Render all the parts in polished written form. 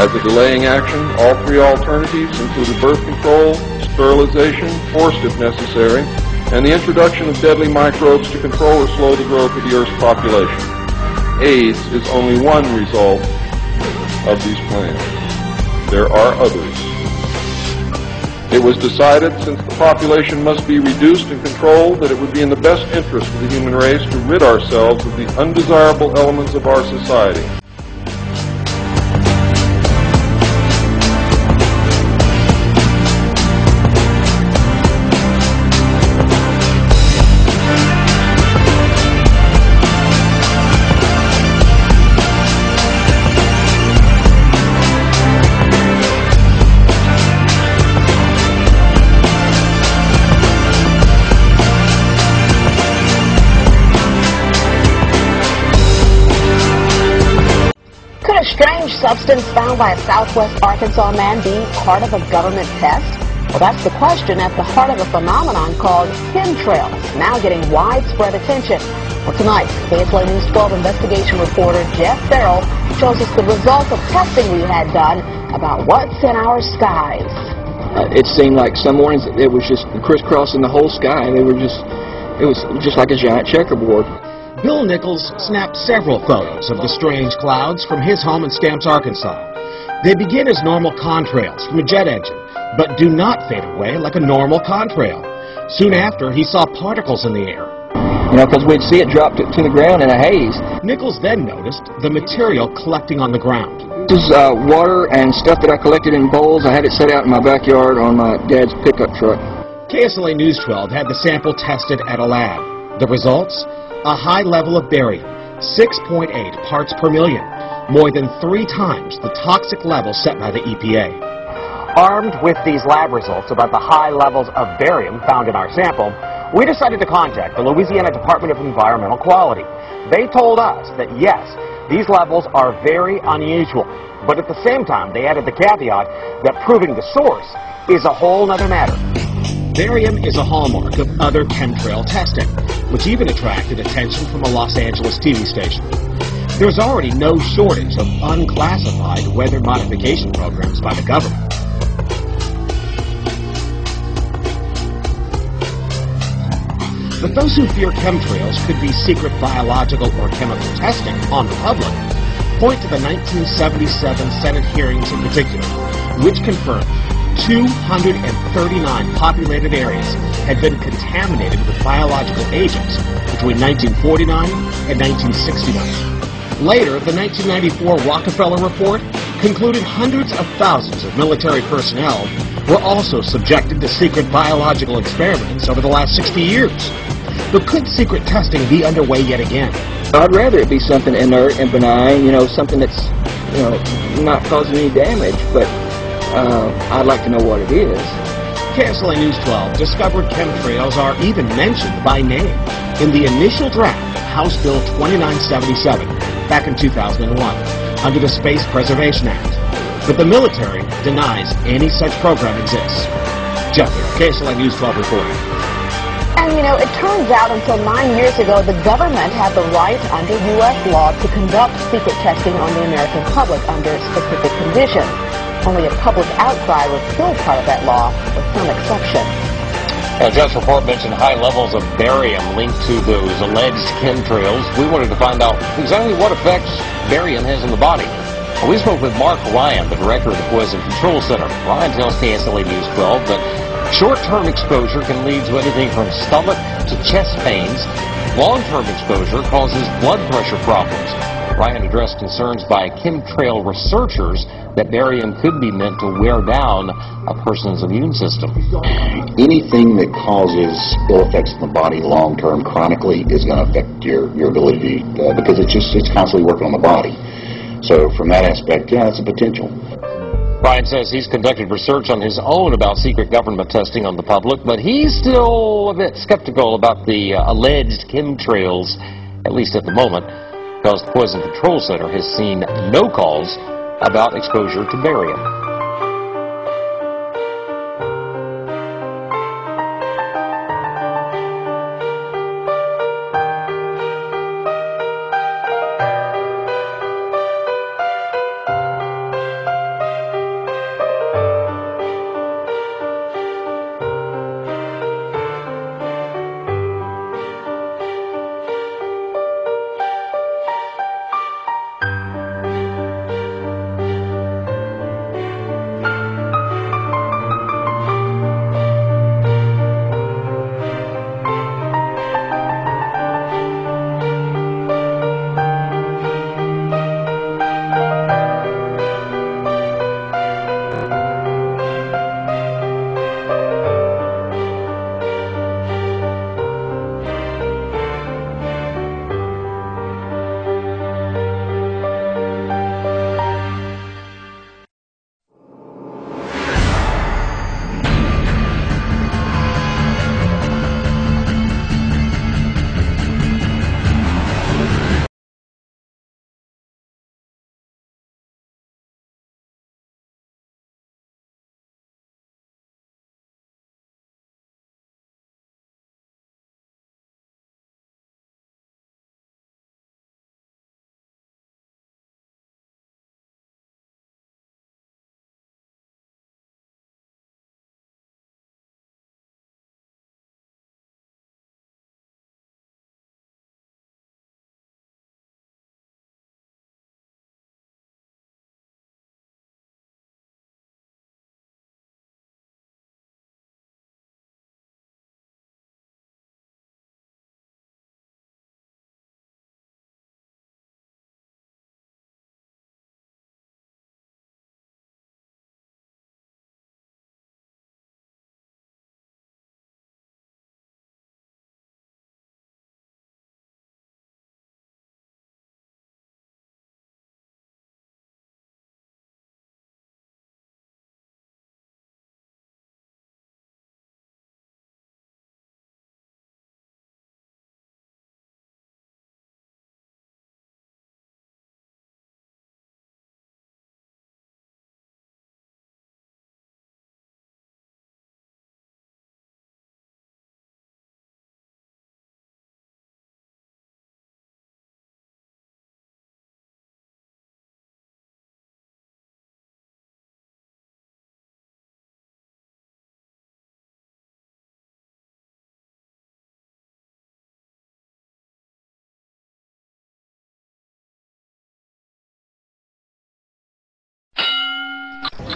As a delaying action, all three alternatives included birth control, sterilization, forced if necessary, and the introduction of deadly microbes to control or slow the growth of the Earth's population. AIDS is only one result of these plans. There are others. It was decided, since the population must be reduced and controlled, that it would be in the best interest of the human race to rid ourselves of the undesirable elements of our society. Strange substance found by a southwest Arkansas man being part of a government test? Well, that's the question at the heart of a phenomenon called chemtrails, now getting widespread attention. Well, tonight, KSLA News 12 investigation reporter Jeff Farrell shows us the results of testing we had done about what's in our skies. It seemed like some mornings it was just crisscrossing the whole sky. It was just like a giant checkerboard. Bill Nichols snapped several photos of the strange clouds from his home in Stamps, Arkansas. They begin as normal contrails from a jet engine, but do not fade away like a normal contrail. Soon after, he saw particles in the air. You know, because we'd see it drop to the ground in a haze. Nichols then noticed the material collecting on the ground. This is water and stuff that I collected in bowls. I had it set out in my backyard on my dad's pickup truck. KSLA News 12 had the sample tested at a lab. The results? A high level of barium, 6.8 parts per million, more than 3 times the toxic level set by the EPA. Armed with these lab results about the high levels of barium found in our sample, we decided to contact the Louisiana Department of Environmental Quality. They told us that yes, these levels are very unusual, but at the same time they added the caveat that proving the source is a whole other matter. Barium is a hallmark of other chemtrail testing, which even attracted attention from a Los Angeles TV station. There's already no shortage of unclassified weather modification programs by the government. But those who fear chemtrails could be secret biological or chemical testing on the public point to the 1977 Senate hearings in particular, which confirmed 239 populated areas had been contaminated with biological agents between 1949 and 1969. Later, the 1994 Rockefeller Report concluded hundreds of thousands of military personnel were also subjected to secret biological experiments over the last 60 years. But could secret testing be underway yet again? I'd rather it be something inert and benign, something that's, not causing any damage, but I'd like to know what it is. KSLA News 12 discovered chemtrails are even mentioned by name in the initial draft of House Bill 2977 back in 2001 under the Space Preservation Act. But the military denies any such program exists. Jeff Farrell, KSLA News 12 reporting. And it turns out until 9 years ago, the government had the right under U.S. law to conduct secret testing on the American public under specific conditions. Only a public outcry was still part of that law, with some exception. Jeff's report mentioned high levels of barium linked to those alleged chemtrails. We wanted to find out exactly what effects barium has on the body. We spoke with Mark Ryan, the director of the Poison Control Center. Ryan tells KSLA News 12 that short-term exposure can lead to anything from stomach to chest pains. Long-term exposure causes blood pressure problems. Ryan addressed concerns by chemtrail researchers that barium could be meant to wear down a person's immune system. Anything that causes ill effects in the body long-term, chronically, is going to affect your ability because it's constantly working on the body. So from that aspect, yeah, it's a potential. Ryan says he's conducted research on his own about secret government testing on the public, but he's still a bit skeptical about the alleged chemtrails, at least at the moment, because the Poison Control Center has seen no calls about exposure to barium.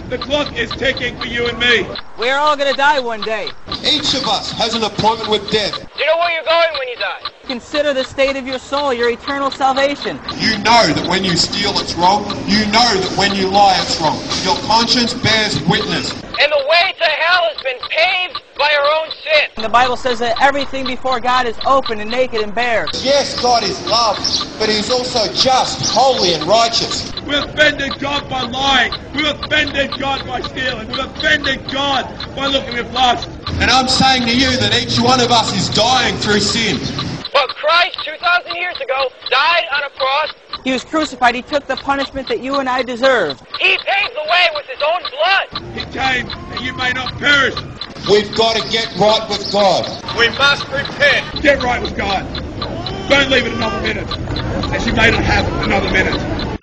The clock is ticking for you and me. We're all gonna die one day. Each of us has an appointment with death. You know where you're going when you die. Consider the state of your soul, your eternal salvation. You know that when you steal it's wrong. You know that when you lie it's wrong. Your conscience bears witness. And the way to hell has been paved by our own sin. And the Bible says that everything before God is open and naked and bare. Yes, God is love, but He's also just, holy and righteous. We offended God by lying. We offended God by stealing. We offended God by looking with lust. And I'm saying to you that each one of us is dying through sin. But Christ, 2,000 years ago, died on a cross. He was crucified. He took the punishment that you and I deserved. He paved the way with His own blood. He came that you may not perish. We've got to get right with God. We must repent. Get right with God. Don't leave it another minute, as you may not have another minute.